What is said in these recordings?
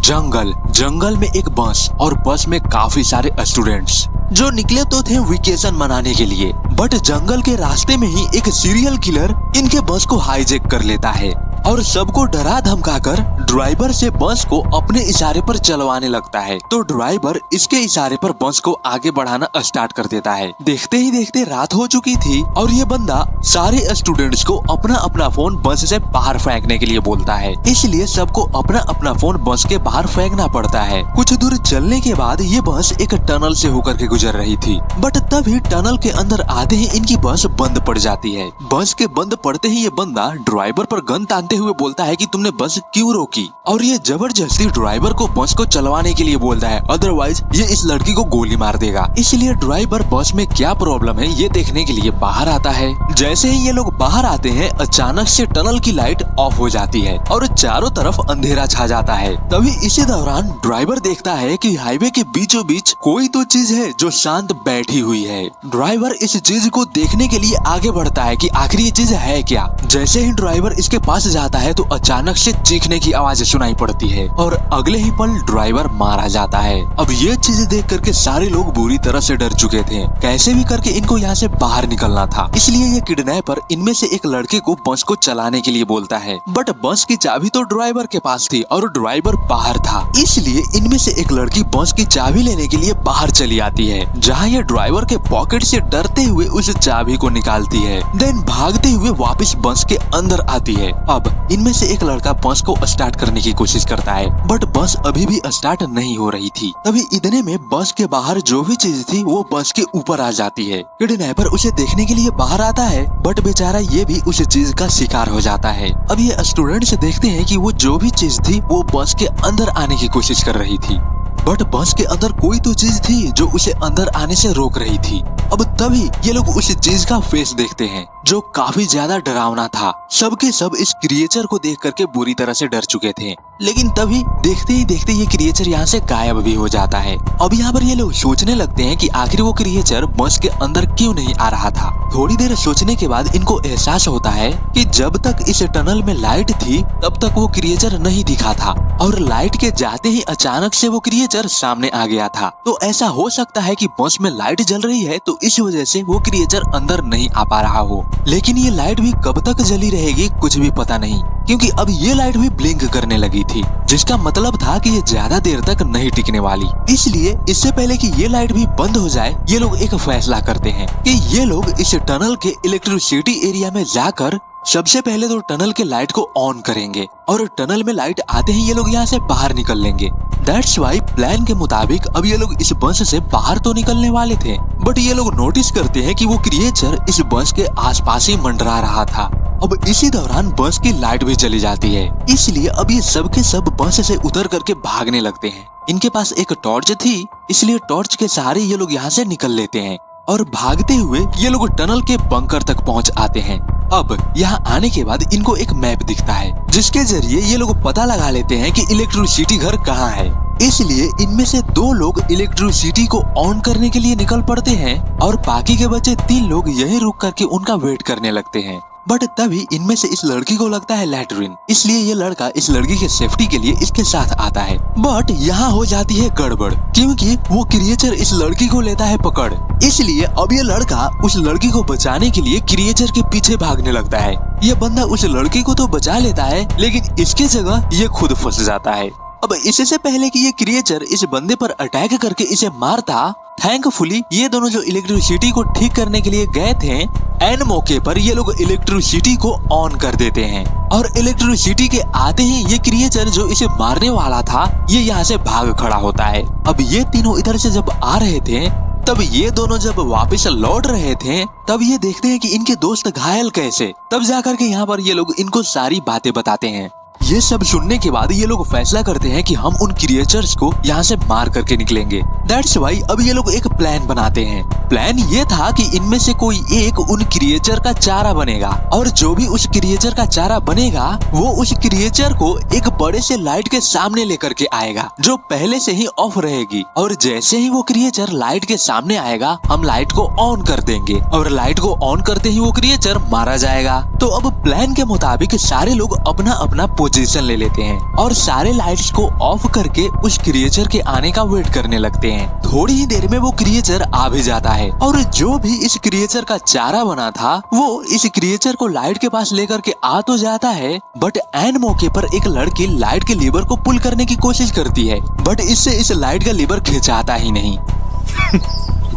जंगल जंगल में एक बस और बस में काफी सारे स्टूडेंट्स जो निकले तो थे वेकेशन मनाने के लिए, बट जंगल के रास्ते में ही एक सीरियल किलर इनके बस को हाईजैक कर लेता है और सबको डरा धमकाकर ड्राइवर से बस को अपने इशारे पर चलवाने लगता है। तो ड्राइवर इसके इशारे पर बस को आगे बढ़ाना स्टार्ट कर देता है। देखते ही देखते रात हो चुकी थी और ये बंदा सारे स्टूडेंट्स को अपना अपना फोन बस से बाहर फेंकने के लिए बोलता है, इसलिए सबको अपना अपना फोन बस के बाहर फेंकना पड़ता है। कुछ दूर चलने के बाद ये बस एक टनल से होकर के गुजर रही थी, बट तभी टनल के अंदर आते ही इनकी बस बंद पड़ जाती है। बस के बंद पड़ते ही ये बंदा ड्राइवर पर गन तानते हुए बोलता है कि तुमने बस क्यों रोकी, और ये जबरदस्ती ड्राइवर को बस को चलवाने के लिए बोलता है, अदरवाइज ये इस लड़की को गोली मार देगा। इसलिए ड्राइवर बस में क्या प्रॉब्लम है ये देखने के लिए बाहर आता है। जैसे ही ये लोग बाहर आते हैं अचानक से टनल की लाइट ऑफ हो जाती है और चारों तरफ अंधेरा छा जाता है। तभी इसी दौरान ड्राइवर देखता है कि हाईवे के बीचों बीच कोई तो चीज है जो शांत बैठी हुई है। ड्राइवर इस चीज को देखने के लिए आगे बढ़ता है कि आखिर ये चीज है क्या। जैसे ही ड्राइवर इसके पास जाता है तो अचानक से चीखने की आवाज सुनाई पड़ती है और अगले ही पल ड्राइवर मारा जाता है। अब ये चीज देख करके सारे लोग बुरी तरह से डर चुके थे। कैसे भी करके इनको यहाँ से बाहर निकलना था, इसलिए ये किडनैपर इनमें से एक लड़के को बस को चलाने के लिए बोलता है, बट बस की चाबी तो ड्राइवर के पास थी और ड्राइवर बाहर था। इसलिए इनमें से एक लड़की बस की चाबी लेने के लिए बाहर चली आती है, जहाँ ये ड्राइवर के पॉकेट से डरते हुए उस चाबी को निकालती है, देन भागते हुए वापस बस के अंदर आती है। अब इनमें से एक लड़का बस को स्टार्ट करने की कोशिश करता है, बट बस अभी भी स्टार्ट नहीं हो रही थी। तभी इतने में बस के बाहर जो भी चीज थी वो बस के ऊपर आ जाती है। किडनैपर उसे देखने के लिए बाहर आता है, बट बेचारा ये भी उस चीज का शिकार हो जाता है। अब ये स्टूडेंट्स देखते हैं कि वो जो भी चीज थी वो बस के अंदर आने की कोशिश कर रही थी, बट बस के अंदर कोई तो चीज थी जो उसे अंदर आने से रोक रही थी। अब तभी ये लोग उस चीज का फेस देखते हैं जो काफी ज्यादा डरावना था। सबके सब इस क्रिएचर को देख करके बुरी तरह से डर चुके थे, लेकिन तभी देखते ही देखते ये क्रिएचर यहाँ से गायब भी हो जाता है। अब यहाँ पर ये लोग सोचने लगते हैं कि आखिर वो क्रिएचर बस के अंदर क्यों नहीं आ रहा था। थोड़ी देर सोचने के बाद इनको एहसास होता है कि जब तक इस टनल में लाइट थी तब तक वो क्रिएचर नहीं दिखा था, और लाइट के जाते ही अचानक से वो क्रिएचर सामने आ गया था। तो ऐसा हो सकता है कि बस में लाइट जल रही है तो इस वजह से वो क्रिएचर अंदर नहीं आ पा रहा हो। लेकिन ये लाइट भी कब तक जली रहेगी कुछ भी पता नहीं, क्योंकि अब ये लाइट भी ब्लिंक करने लगी थी, जिसका मतलब था कि ये ज्यादा देर तक नहीं टिकने वाली। इसलिए इससे पहले कि ये लाइट भी बंद हो जाए ये लोग एक फैसला करते हैं कि ये लोग इस टनल के इलेक्ट्रिसिटी एरिया में जाकर सबसे पहले तो टनल के लाइट को ऑन करेंगे और टनल में लाइट आते ही ये लोग यहाँ से बाहर निकल लेंगे। दैट्स वाई प्लान के मुताबिक अब ये लोग इस बस से बाहर तो निकलने वाले थे, बट ये लोग नोटिस करते हैं कि वो क्रिएचर इस बस के आसपास ही मंडरा रहा था। अब इसी दौरान बस की लाइट भी चली जाती है, इसलिए अब ये सब के सब बस से उतर करके भागने लगते हैं। इनके पास एक टॉर्च थी, इसलिए टॉर्च के सहारे ये लोग यहाँ से निकल लेते हैं और भागते हुए ये लोग टनल के बंकर तक पहुँच आते हैं। अब यहाँ आने के बाद इनको एक मैप दिखता है, जिसके जरिए ये लोग पता लगा लेते हैं कि इलेक्ट्रिसिटी घर कहाँ है। इसलिए इनमें से 2 लोग इलेक्ट्रिसिटी को ऑन करने के लिए निकल पड़ते हैं और बाकी के बचे 3 लोग यहीं रुक करके उनका वेट करने लगते हैं। बट तभी इनमें से इस लड़की को लगता है लैट्रिन, इसलिए ये लड़का इस लड़की के सेफ्टी के लिए इसके साथ आता है। बट यहाँ हो जाती है गड़बड़, क्योंकि वो क्रिएचर इस लड़की को लेता है पकड़। इसलिए अब ये लड़का उस लड़की को बचाने के लिए क्रिएचर के पीछे भागने लगता है। ये बंदा उस लड़की को तो बचा लेता है, लेकिन इसके जगह ये खुद फंस जाता है। अब इससे पहले कि ये क्रिएचर इस बंदे पर अटैक करके इसे मारता, थैंकफुली ये दोनों जो इलेक्ट्रिसिटी को ठीक करने के लिए गए थे, एन मौके पर ये लोग इलेक्ट्रिसिटी को ऑन कर देते हैं और इलेक्ट्रिसिटी के आते ही ये क्रिएचर जो इसे मारने वाला था ये यहाँ से भाग खड़ा होता है। अब ये तीनों इधर से जब आ रहे थे तब ये दोनों जब वापस लौट रहे थे तब ये देखते हैं कि इनके दोस्त घायल कैसे। तब जाकर के यहाँ पर ये लोग इनको सारी बातें बताते हैं। ये सब सुनने के बाद ये लोग फैसला करते हैं कि हम उन क्रिएचर्स को यहाँ से मार करके निकलेंगे। दैट्स वाई अब ये लोग एक प्लान बनाते हैं। प्लान ये था कि इनमें से कोई एक उन क्रिएचर का चारा बनेगा और जो भी उस क्रिएचर का चारा बनेगा वो उस क्रिएचर को एक बड़े से लाइट के सामने लेकर के आएगा जो पहले से ही ऑफ रहेगी, और जैसे ही वो क्रिएचर लाइट के सामने आएगा हम लाइट को ऑन कर देंगे और लाइट को ऑन करते ही वो क्रिएचर मारा जाएगा। तो अब प्लान के मुताबिक सारे लोग अपना अपना पोजीशन ले लेते हैं और सारे लाइट्स को ऑफ करके उस क्रिएचर के आने का वेट करने लगते हैं। थोड़ी ही देर में वो क्रिएचर आ भी जाता है और जो भी इस क्रिएचर का चारा बना था वो इस क्रिएचर को लाइट के पास लेकर के आ तो जाता है, बट एन मौके पर एक लड़की लाइट के लीवर को पुल करने की कोशिश करती है, बट इससे इस लाइट का लीवर खिंचाता ही नहीं।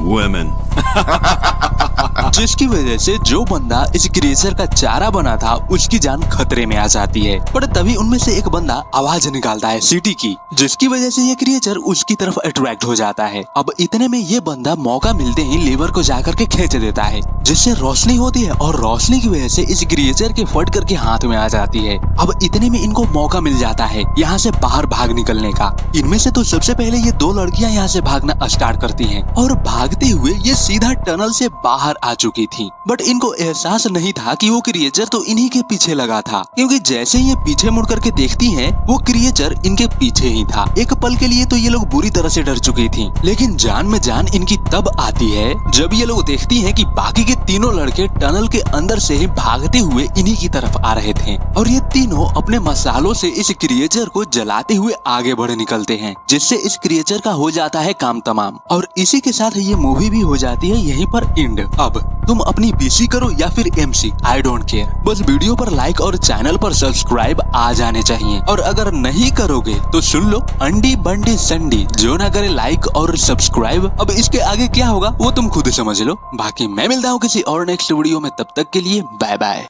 Women. जिसकी वजह से जो बंदा इस क्रिएचर का चारा बना था उसकी जान खतरे में आ जाती है। पर तभी उनमें से एक बंदा आवाज निकालता है सीटी की, जिसकी वजह से ये क्रिएचर उसकी तरफ अट्रैक्ट हो जाता है। अब इतने में ये बंदा मौका मिलते ही लीवर को जाकर के खींच देता है, जिससे रोशनी होती है और रोशनी की वजह से इस क्रिएचर के फट करके हाथ में आ जाती है। अब इतने में इनको मौका मिल जाता है यहाँ से बाहर भाग निकलने का। इनमें से तो सबसे पहले ये दो लड़कियां यहाँ से भागना स्टार्ट करती हैं और भागते हुए ये सीधा टनल से बाहर आ चुकी थी, बट इनको एहसास नहीं था कि वो क्रिएचर तो इन्हीं के पीछे लगा था, क्योंकि जैसे ये पीछे मुड़ करके देखती हैं वो क्रिएचर इनके पीछे ही था। एक पल के लिए तो ये लोग बुरी तरह से डर चुकी थी, लेकिन जान में जान इनकी तब आती है जब ये लोग देखती हैं कि बाकी के तीनों लड़के टनल के अंदर से ही भागते हुए इन्हीं की तरफ आ रहे थे और ये तीनों अपने मसालों से इस क्रिएचर को जलाते हुए आगे बढ़ निकलते हैं, जिससे इस क्रिएचर का हो जाता है काम तमाम। और इसी के साथ ये मूवी भी हो जाती है यहीं पर एंड। अब तुम अपनी बीसी करो या फिर एमसी, आई डोंट केयर, बस वीडियो पर लाइक और चैनल पर सब्सक्राइब आ जाने चाहिए। और अगर नहीं करोगे तो सुन लो अंडी बंडी संडी, जो ना करे लाइक और सब्सक्राइब। अब इसके आगे क्या होगा वो तुम खुद समझ लो। बाकी मैं मिलता हूँ किसी और नेक्स्ट वीडियो में, तब तक के लिए बाय बाय।